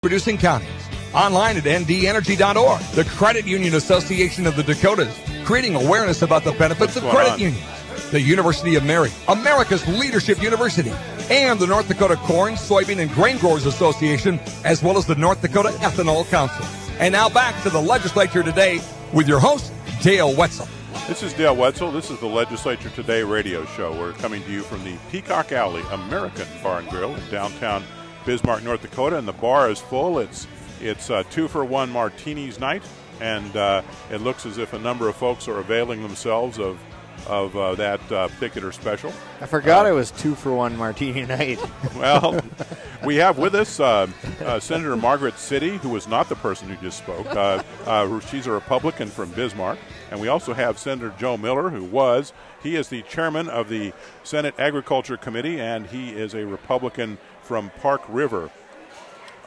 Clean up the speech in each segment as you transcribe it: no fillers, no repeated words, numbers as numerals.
producing counties. Online at ndenergy.org. The Credit Union Association of the Dakotas, creating awareness about the benefits of credit unions. The University of Mary, America's Leadership University, and the North Dakota Corn, Soybean, and Grain Growers Association, as well as the North Dakota Ethanol Council. And now back to the Legislature Today with your host, Dale Wetzel. This is Dale Wetzel. This is the Legislature Today radio show. We're coming to you from the Peacock Alley American Bar and Grill in downtown Bismarck, North Dakota, and the bar is full. It's 2-for-1 martinis night, and it looks as if a number of folks are availing themselves of that particular special. I forgot it was 2-for-1 martini night. Well, we have with us Senator Margaret City, who was not the person who just spoke. She's a Republican from Bismarck. And we also have Senator Joe Miller, he is the chairman of the Senate Agriculture Committee, and he is a Republican from Park River.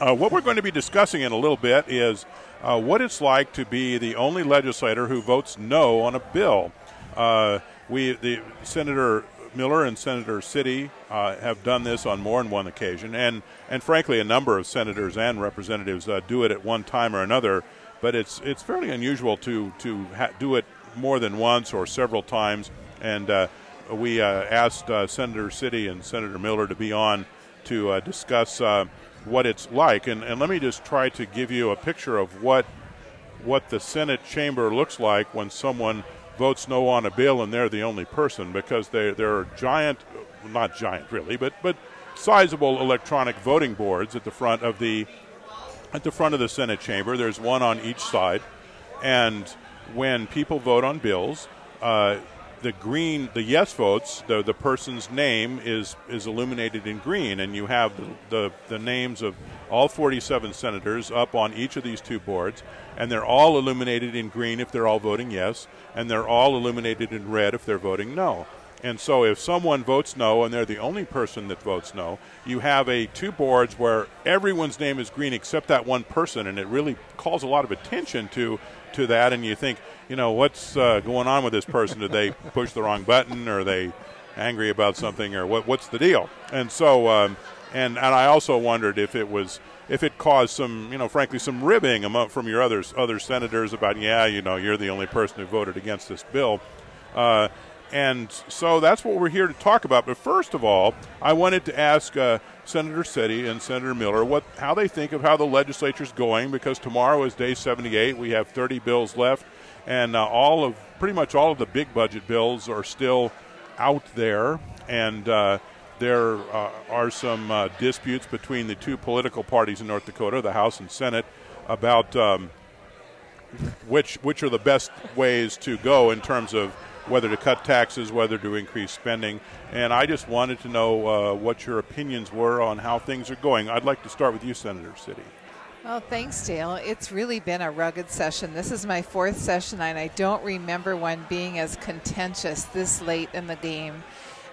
What we're going to be discussing in a little bit is what it's like to be the only legislator who votes no on a bill. Senator Miller and Senator City have done this on more than one occasion, and frankly, a number of senators and representatives do it at one time or another. But it's fairly unusual to do it more than once or several times. And we asked Senator City and Senator Miller to be on to discuss what it's like. And let me just try to give you a picture of what the Senate chamber looks like when someone votes no on a bill and they're the only person, because there are not giant really, but sizable electronic voting boards at the front of the Senate chamber. There's one on each side, and when people vote on bills, the yes votes, the person's name is illuminated in green, and you have the names of all 47 senators up on each of these two boards, and they're all illuminated in green if they're all voting yes, and they're all illuminated in red if they're voting no. And so if someone votes no and they're the only person that votes no, you have two boards where everyone's name is green except that one person, and it really calls a lot of attention to that. And you think, what's going on with this person? Did they push the wrong button, or are they angry about something, or what's the deal? And so and I also wondered if it caused some, frankly, some ribbing from your other senators about, you're the only person who voted against this bill. And so that's what we're here to talk about. But first of all, I wanted to ask Senator City and Senator Miller how they think of how the legislature's going, because tomorrow is day 78. We have 30 bills left, and pretty much all of the big budget bills are still out there. And there are some disputes between the two political parties in North Dakota, the House and Senate, about which are the best ways to go in terms of whether to cut taxes, whether to increase spending. And I just wanted to know what your opinions were on how things are going. I'd like to start with you, Senator City. Well, thanks, Dale. It's really been a rugged session. This is my fourth session, and I don't remember one being as contentious this late in the game.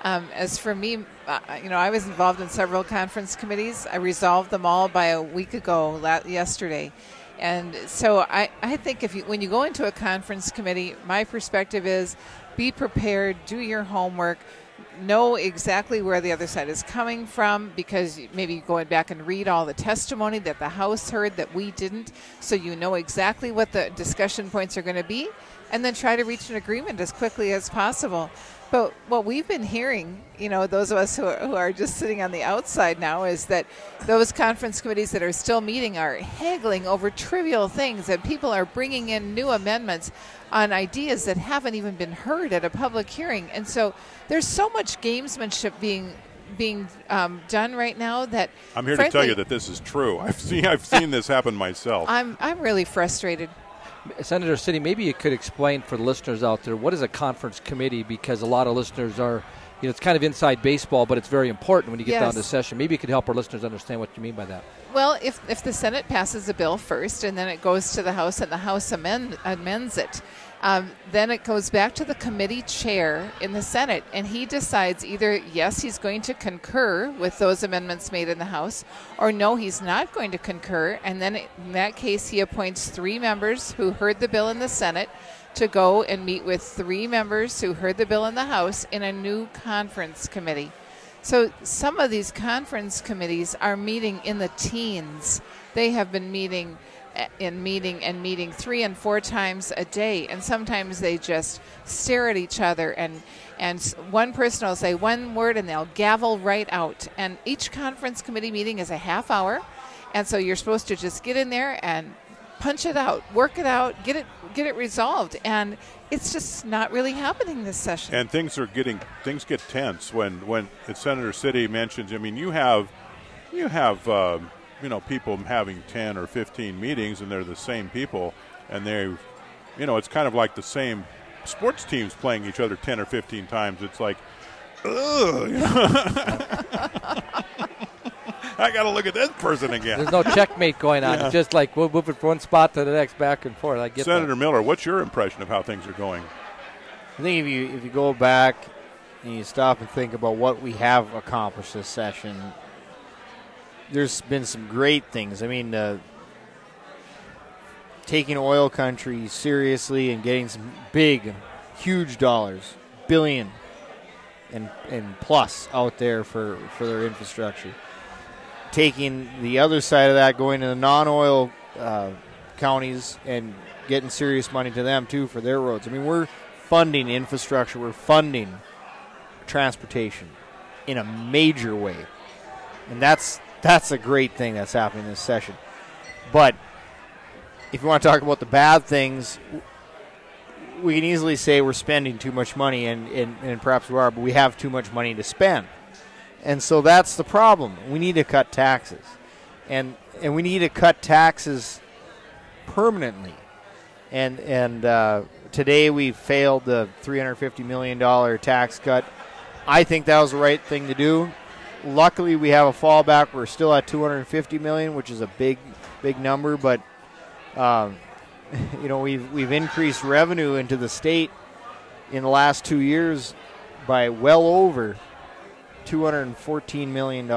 As for me, I was involved in several conference committees. I resolved them all by a week ago, yesterday. And so I think when you go into a conference committee, my perspective is be prepared, do your homework, know exactly where the other side is coming from, because maybe going back and read all the testimony that the House heard that we didn't, so you know exactly what the discussion points are going to be, and then try to reach an agreement as quickly as possible. But what we've been hearing, those of us who are just sitting on the outside now, is that those conference committees that are still meeting are haggling over trivial things, and people are bringing in new amendments on ideas that haven't even been heard at a public hearing. And so there's so much gamesmanship being done right now that I'm here to tell you that this is true. I've seen this happen myself. I'm really frustrated. Senator City, maybe you could explain for the listeners out there, what is a conference committee? Because a lot of listeners are, it's kind of inside baseball, but it's very important when you get down to session. Maybe you could help our listeners understand what you mean by that. Well, if the Senate passes a bill first and then it goes to the House and the House amends it, then it goes back to the committee chair in the Senate, and he decides either, yes, he's going to concur with those amendments made in the House, or no, he's not going to concur. And then in that case, he appoints 3 members who heard the bill in the Senate to go and meet with 3 members who heard the bill in the House in a new conference committee. So some of these conference committees are meeting in the teens. They have been meeting 3 and 4 times a day, and sometimes they just stare at each other, and one person will say one word and they'll gavel right out. And each conference committee meeting is a half hour, and so you're supposed to just get in there and punch it out, work it out, get it resolved, and it's just not really happening this session. And things get tense when Senator City mentions. I mean, you have people having 10 or 15 meetings, and they're the same people, and it's kind of like the same sports teams playing each other 10 or 15 times. It's like, ugh. I got to look at this person again. There's no checkmate going on. Yeah. It's just like we'll move it from one spot to the next, back and forth. I get Senator that. Miller, what's your impression of how things are going? I think if you go back and you stop and think about what we have accomplished this session, there's been some great things. I mean, taking oil country seriously and getting some big, huge dollars, billion and plus out there for their infrastructure. Taking the other side of that, going to the non-oil counties and getting serious money to them, too, for their roads. I mean, we're funding infrastructure. We're funding transportation in a major way. And that's a great thing that's happening this session. But if you want to talk about the bad things, we can easily say we're spending too much money, and perhaps we are, but we have too much money to spend. And so that's the problem. We need to cut taxes. And we need to cut taxes permanently. And today we failed the $350 million tax cut. I think that was the right thing to do. Luckily, we have a fallback. We're still at $250 million, which is a big number. But we've increased revenue into the state in the last 2 years by well over $214 million,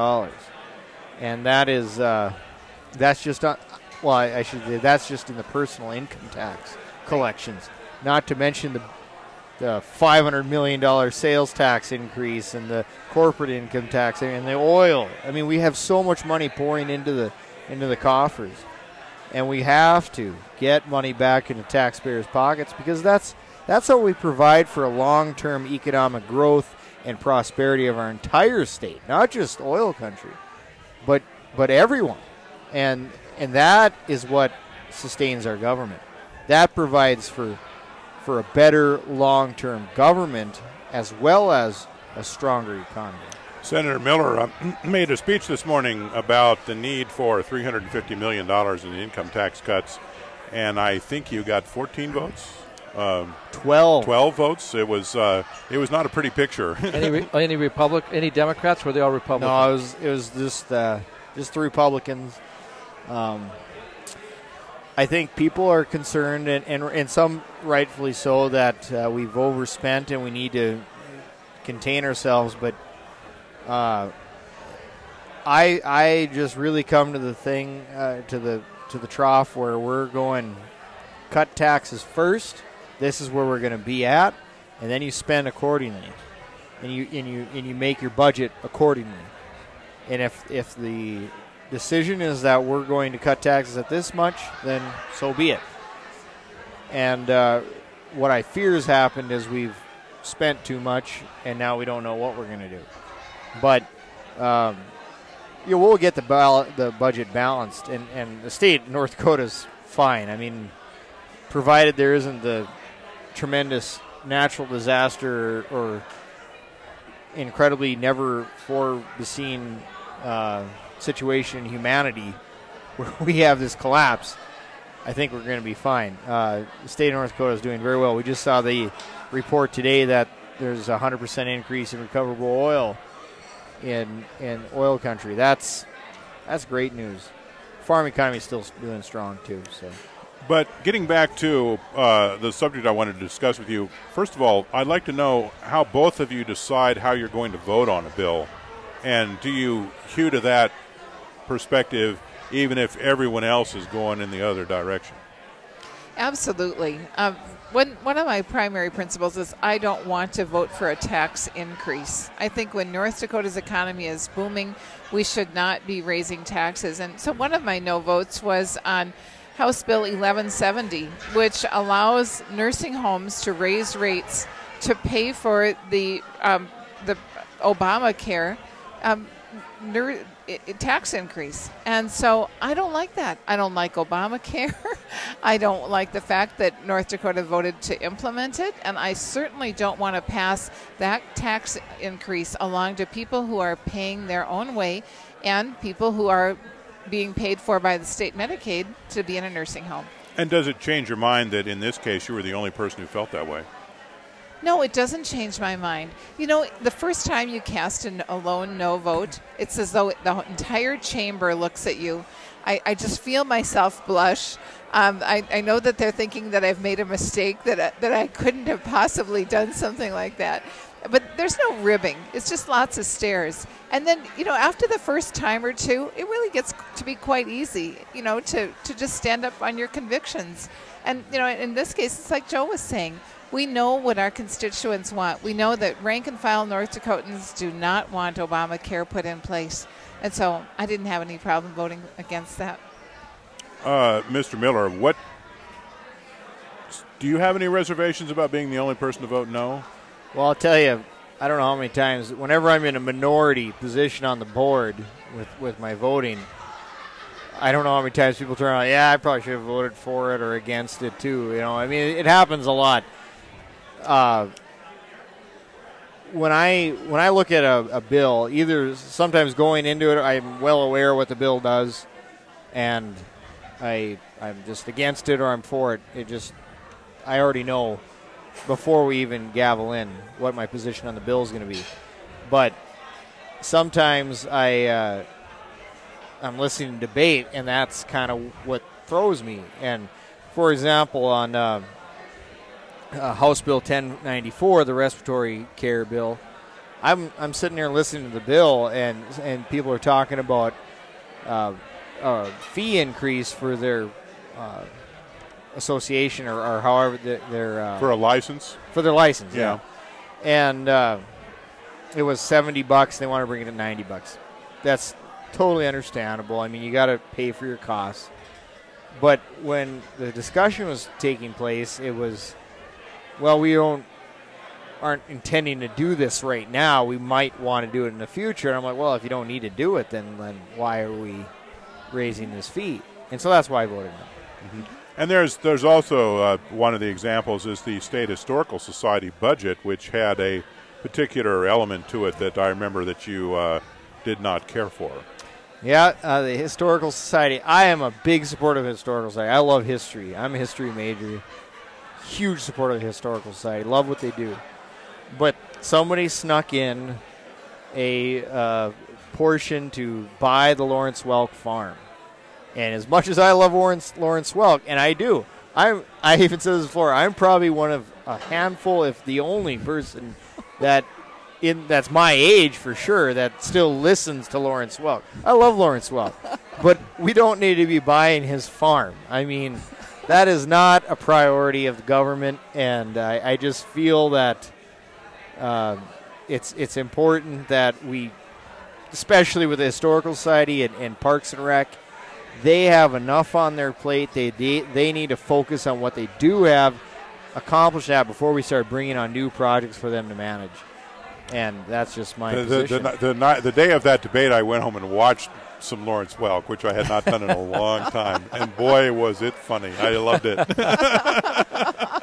and that is that's just I should say that's just in the personal income tax collections. Not to mention the $500 million sales tax increase and the corporate income tax and the oil. I mean, we have so much money pouring into the coffers, and we have to get money back into taxpayers' pockets, because that's how we provide for a long-term economic growth and prosperity of our entire state, not just oil country, but everyone. And that is what sustains our government. That provides for a better long-term government as well as a stronger economy. Senator Miller made a speech this morning about the need for $350 million in income tax cuts, and I think you got 14 votes. 12 votes. It was not a pretty picture. Any Democrats? Were they all Republicans? No, it was just the Republicans. I think people are concerned, and some rightfully so, that we've overspent and we need to contain ourselves. But I just really come to the thing to the trough where we're going cut taxes first. This is where we're going to be at, and then you spend accordingly, and you make your budget accordingly. And if the decision is that we're going to cut taxes at this much, then so be it. And what I fear has happened is we've spent too much, and now we don't know what we're going to do. But we'll get the budget balanced, and the state of North Dakota is fine. I mean, provided there isn't the tremendous natural disaster or incredibly never foreseen situation in humanity where we have this collapse, I think we're going to be fine. The state of North Dakota is doing very well. We just saw the report today that there's a 100% increase in recoverable oil in oil country. That's great news. Farm economy is still doing strong too. So. But getting back to the subject I wanted to discuss with you, first of all, I'd like to know how both of you decide how you're going to vote on a bill. And do you hew to that perspective even if everyone else is going in the other direction? Absolutely. One of my primary principles is I don't want to vote for a tax increase. I think when North Dakota's economy is booming, we should not be raising taxes. And so one of my no votes was on House Bill 1170, which allows nursing homes to raise rates to pay for the Obamacare tax increase. And so I don't like that. I don't like Obamacare. I don't like the fact that North Dakota voted to implement it. And I certainly don't want to pass that tax increase along to people who are paying their own way and people who are being paid for by the state Medicaid to be in a nursing home. And does it change your mind that in this case you were the only person who felt that way? No, it doesn't change my mind. You know, the first time you cast a lone no vote, it's as though the entire chamber looks at you. I just feel myself blush. I know that they're thinking that I've made a mistake, that I couldn't have possibly done something like that. But there's no ribbing. It's just lots of stares. And then, you know, after the first time or two, it really gets to be quite easy, you know, to just stand up on your convictions. And, you know, in this case, it's like Joe was saying. We know what our constituents want. We know that rank-and-file North Dakotans do not want Obamacare put in place. And so I didn't have any problem voting against that. Mr. Miller, do you have any reservations about being the only person to vote no? Well, I'll tell you, I don't know how many times, whenever I'm in a minority position on the board with my voting, I don't know how many times people turn around, yeah, I probably should have voted for it or against it too. You know, I mean, it happens a lot. When I look at a bill, either sometimes going into it, I'm well aware what the bill does, and I'm just against it or I'm for it. I already know before we even gavel in what my position on the bill is going to be. But sometimes I'm listening to debate, and that's kind of what throws me. And for example, on House Bill 1094, the respiratory care bill, I'm sitting there listening to the bill, and people are talking about a fee increase for their association or however their for a license, for their license, yeah. And it was $70. They want to bring it to $90. That's totally understandable. I mean, you got to pay for your costs. But when the discussion was taking place, it was, well, we aren't intending to do this right now. We might want to do it in the future. And I'm like, well, if you don't need to do it, then why are we raising this fee? And so that's why I voted no. Mm-hmm. And there's also one of the examples is the State Historical Society budget, which had a particular element to it that I remember that you did not care for. Yeah, the Historical Society. I am a big supporter of the Historical Society. I love history. I'm a history major. Huge supporter of the Historical Society. Love what they do. But somebody snuck in a portion to buy the Lawrence Welk farm. And as much as I love Lawrence Welk, and I do, I even said this before, I'm probably one of a handful, if the only person that's my age for sure, that still listens to Lawrence Welk. I love Lawrence Welk, but we don't need to be buying his farm. I mean, that is not a priority of the government, and I just feel that it's important that we, especially with the Historical Society and Parks and Rec, they have enough on their plate. They need to focus on what they do have, accomplish that before we start bringing on new projects for them to manage. And that's just my position. The day of that debate, I went home and watched some Lawrence Welk, which I had not done in a long time. And boy, was it funny. I loved it.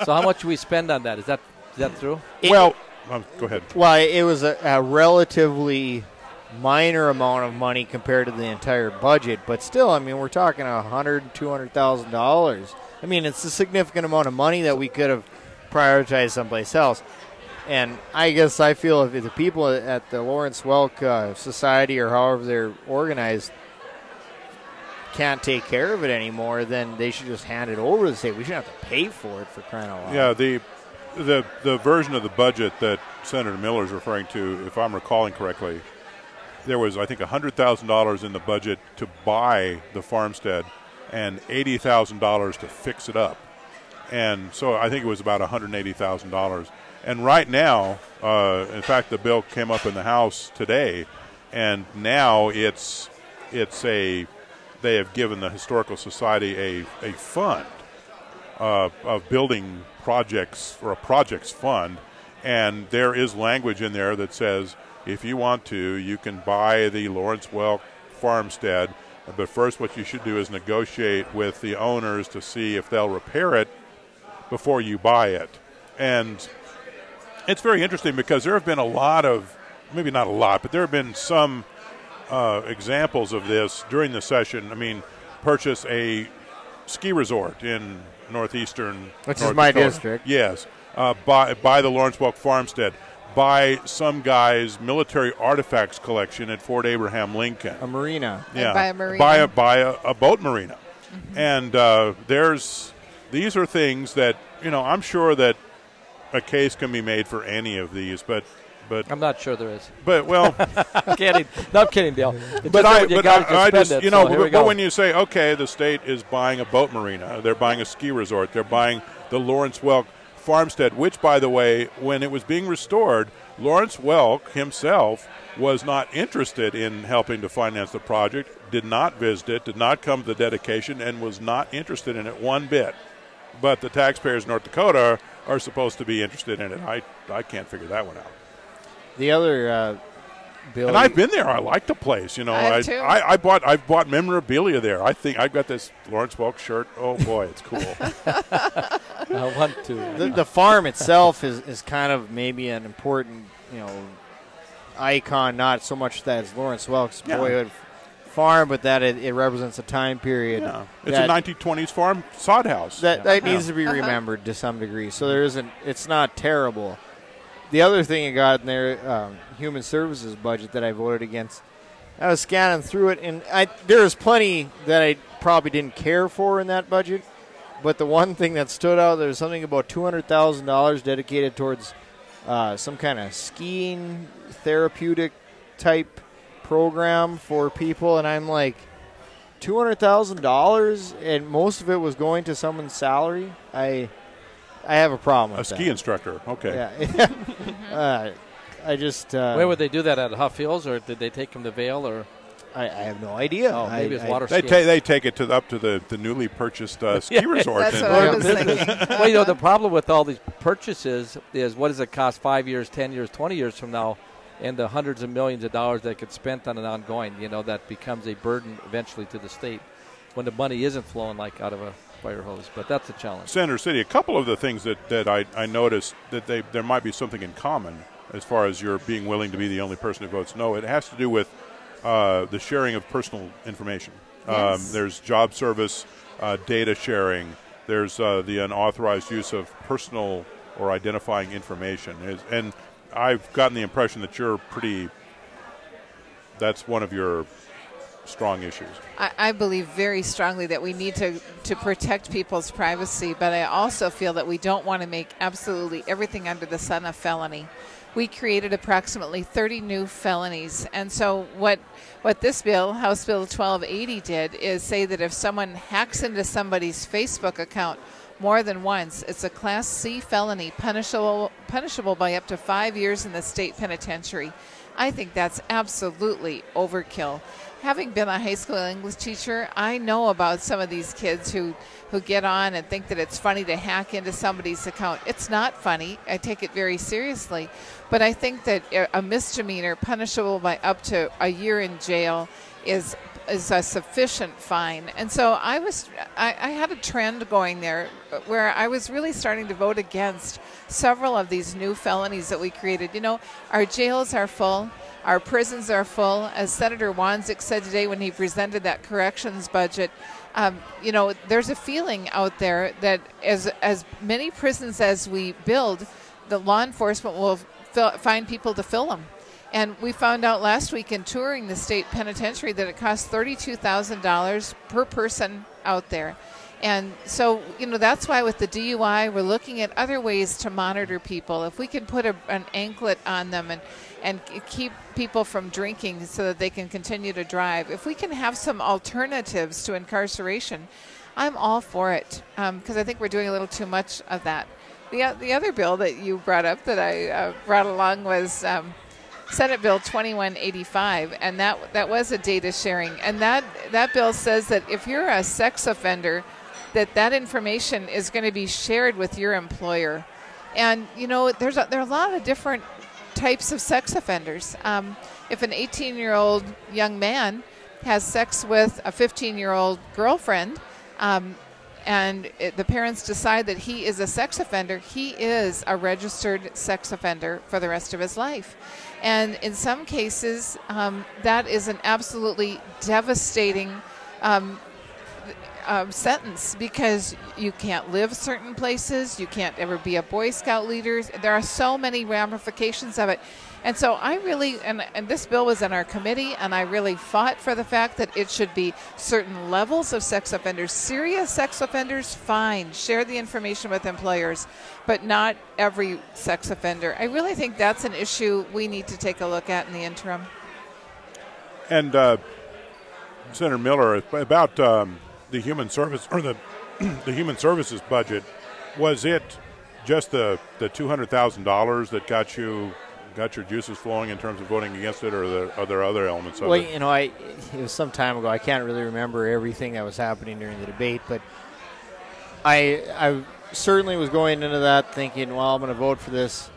So how much do we spend on that? Is that true? Go ahead. Well, it was a relatively minor amount of money compared to the entire budget, but still, I mean, we're talking $100,000, $200,000. I mean, it's a significant amount of money that we could have prioritized someplace else. And I guess I feel if the people at the Lawrence Welk Society or however they're organized can't take care of it anymore, then they should just hand it over to the state. We shouldn't have to pay for it, for crying out loud. Yeah, the version of the budget that Senator Miller is referring to, if I'm recalling correctly, there was, I think, $100,000 in the budget to buy the farmstead and $80,000 to fix it up. And so I think it was about $180,000. And right now, in fact, the bill came up in the House today, and now they have given the Historical Society a fund of building projects, or a projects fund, and there is language in there that says if you want to, you can buy the Lawrence Welk farmstead, but first what you should do is negotiate with the owners to see if they'll repair it before you buy it. And it's very interesting because there have been a lot of, maybe not a lot, but there have been some examples of this during the session. I mean, purchase a ski resort in northeastern Which North is my Dakota. district. Yes. Buy the Lawrence Welk farmstead. Buy some guy's military artifacts collection at Fort Abraham Lincoln. A marina. Yeah. Buy a marina. Buy a boat marina. And these are things that, I'm sure that a case can be made for any of these, but I'm not sure there is. But well, I'm kidding. No, I'm kidding, Dale. But when you say, okay, the state is buying a boat marina, they're buying a ski resort, they're buying the Lawrence Welk farmstead, which, by the way, when it was being restored, Lawrence Welk himself was not interested in helping to finance the project, did not visit it, did not come to the dedication, and was not interested in it one bit. But the taxpayers of North Dakota are supposed to be interested in it. I can't figure that one out. The other bill, and I've been there. I like the place. I've bought memorabilia there. I think I've got this Lawrence Welk shirt. Oh boy, it's cool. I want to. The farm itself is kind of maybe an important icon. Not so much that it's Lawrence Welk's boyhood farm, but that it represents a time period. Yeah. It's a 1920s farm sod house. That needs to be remembered to some degree. So it's not terrible. The other thing you got in there, Human Services budget that I voted against, I was scanning through it, and there was plenty that I probably didn't care for in that budget. But the one thing that stood out, there was something about $200,000 dedicated towards some kind of skiing therapeutic type program for people, and I'm like, $200,000, and most of it was going to someone's salary. I have a problem with that. A ski instructor, okay. Yeah. I just... Where would they do that, at Huff Hills, or did they take them to Vail, or... I have no idea. Oh, maybe it's water skiing. They take it up to the newly purchased ski resort. That's what I was thinking. Well, the problem with all these purchases is what does it cost 5 years, 10 years, 20 years from now, and the hundreds of millions of dollars that get spent on an ongoing, that becomes a burden eventually to the state when the money isn't flowing like out of a fire hose. But that's a challenge. Senator City, a couple of the things that I noticed that there might be something in common as far as your being willing to be the only person who votes no. It has to do with the sharing of personal information. Yes. There's job service, data sharing. There's the unauthorized use of personal or identifying information. And I've gotten the impression that that's one of your strong issues. I believe very strongly that we need to protect people's privacy, but I also feel that we don't want to make absolutely everything under the sun a felony. We created approximately 30 new felonies. And so what this bill, House Bill 1280, did is say that if someone hacks into somebody's Facebook account more than once, it's a Class C felony, punishable by up to 5 years in the state penitentiary. I think that's absolutely overkill. Having been a high school English teacher, I know about some of these kids who get on and think that it's funny to hack into somebody's account. It's not funny. I take it very seriously. But I think that a misdemeanor punishable by up to a year in jail is a sufficient fine. And so I had a trend going there where I was really starting to vote against several of these new felonies that we created. Our jails are full. Our prisons are full. As Senator Wanzik said today when he presented that corrections budget, there's a feeling out there that as many prisons as we build, the law enforcement will find people to fill them. And we found out last week in touring the state penitentiary that it costs $32,000 per person out there. And so, that's why with the DUI, we're looking at other ways to monitor people. If we can put an anklet on them and keep people from drinking so that they can continue to drive. If we can have some alternatives to incarceration, I'm all for it because I think we're doing a little too much of that. The other bill that you brought up that I brought along was Senate Bill 2185, and that was a data sharing. And that bill says that if you're a sex offender, that information is going to be shared with your employer. And, you know, there are a lot of different types of sex offenders. If an 18-year-old young man has sex with a 15-year-old girlfriend, and the parents decide that he is a sex offender, he is a registered sex offender for the rest of his life. And in some cases, that is an absolutely devastating sentence, because you can't live certain places, you can't ever be a Boy Scout leader. There are so many ramifications of it. And so I really, and this bill was in our committee, and I really fought for the fact that it should be certain levels of sex offenders. Serious sex offenders, fine, share the information with employers, but not every sex offender. I really think that's an issue we need to take a look at in the interim. And Senator Miller, about the human service or the human services budget, was it just the $200,000 that got your juices flowing in terms of voting against it, or are there other elements of it? Well, you know, it was some time ago. I can't really remember everything that was happening during the debate, but I certainly was going into that thinking, well, I'm going to vote for this.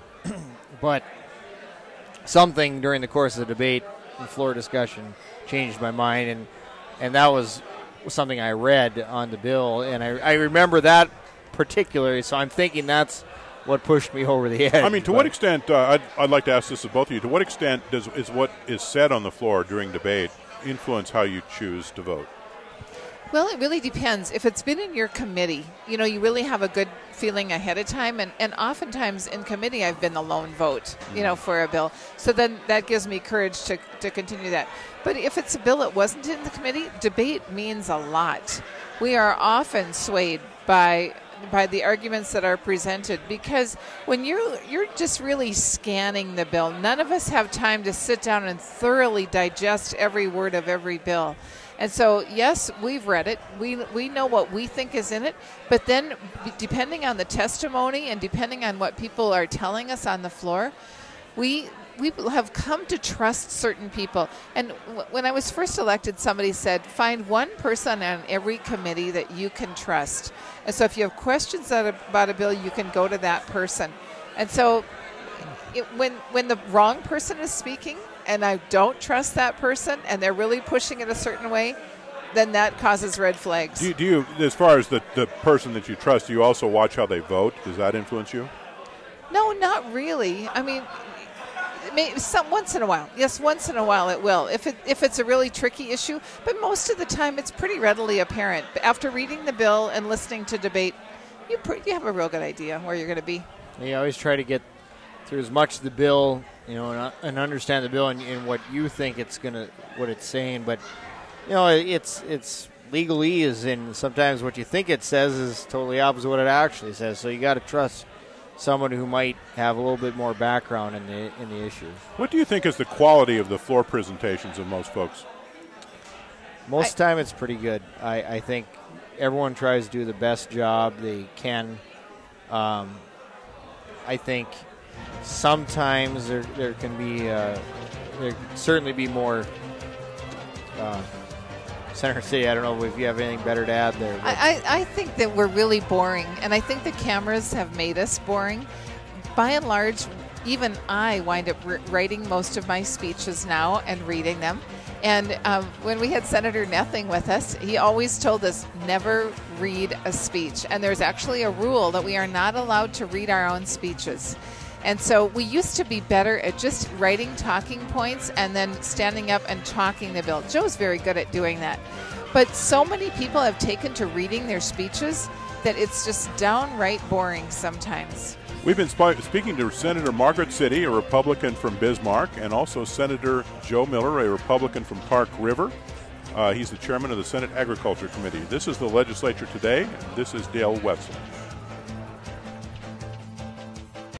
But something during the course of the debate and floor discussion changed my mind, and that was something I read on the bill, and I remember that particularly, so I'm thinking that's what pushed me over the edge. I mean, to what extent, I'd like to ask this of both of you, to what extent is what is said on the floor during debate influence how you choose to vote? Well, it really depends. If it's been in your committee, you know, you really have a good feeling ahead of time. And oftentimes in committee, I've been the lone vote, you know, for a bill. So then that gives me courage to continue that. But if it's a bill that wasn't in the committee, debate means a lot. We are often swayed by the arguments that are presented, because when you're just really scanning the bill, none of us have time to sit down and thoroughly digest every word of every bill. And so, yes, we've read it. We know what we think is in it. But then, depending on the testimony and depending on what people are telling us on the floor, we have come to trust certain people. And when I was first elected, somebody said, find one person on every committee that you can trust. And so if you have questions about a bill, you can go to that person. And so when the wrong person is speaking, and I don't trust that person, and they're really pushing it a certain way, then that causes red flags. Do you, as far as the person that you trust, do you also watch how they vote? Does that influence you? No, not really. I mean, once in a while. Yes, once in a while it will, if it's a really tricky issue. But most of the time it's pretty readily apparent. After reading the bill and listening to debate, you have a real good idea where you're going to be. You always try to get through as much of the bill, you know, and understand the bill and what you think what it's saying. But, you know, it's legalese, and sometimes what you think it says is totally opposite of what it actually says. So you got to trust someone who might have a little bit more background in the issue. What do you think is the quality of the floor presentations of most folks? Most of the time it's pretty good. I think everyone tries to do the best job they can. I think sometimes there can be there certainly be more Senator City. I don't know if you have anything better to add there. I think that we're really boring, and I think the cameras have made us boring. By and large, even I wind up writing most of my speeches now and reading them. And when we had Senator Nething with us, he always told us never read a speech. And there's actually a rule that we are not allowed to read our own speeches. And so we used to be better at just writing talking points and then standing up and talking the bill. Joe's very good at doing that. But so many people have taken to reading their speeches that it's just downright boring sometimes. We've been speaking to Senator Margaret City, a Republican from Bismarck, and also Senator Joe Miller, a Republican from Park River. He's the chairman of the Senate Agriculture Committee. This is the Legislature Today. This is Dale Wetzel.